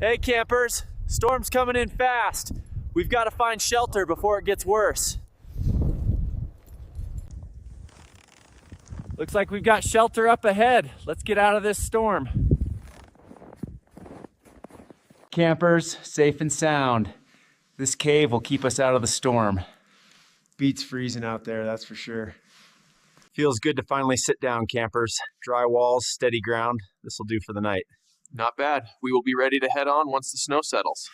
Hey campers, storm's coming in fast. We've got to find shelter before it gets worse. Looks like we've got shelter up ahead. Let's get out of this storm. Campers, safe and sound. This cave will keep us out of the storm. Beats freezing out there, that's for sure. Feels good to finally sit down, campers. Dry walls, steady ground. This will do for the night. Not bad. We will be ready to head on once the snow settles.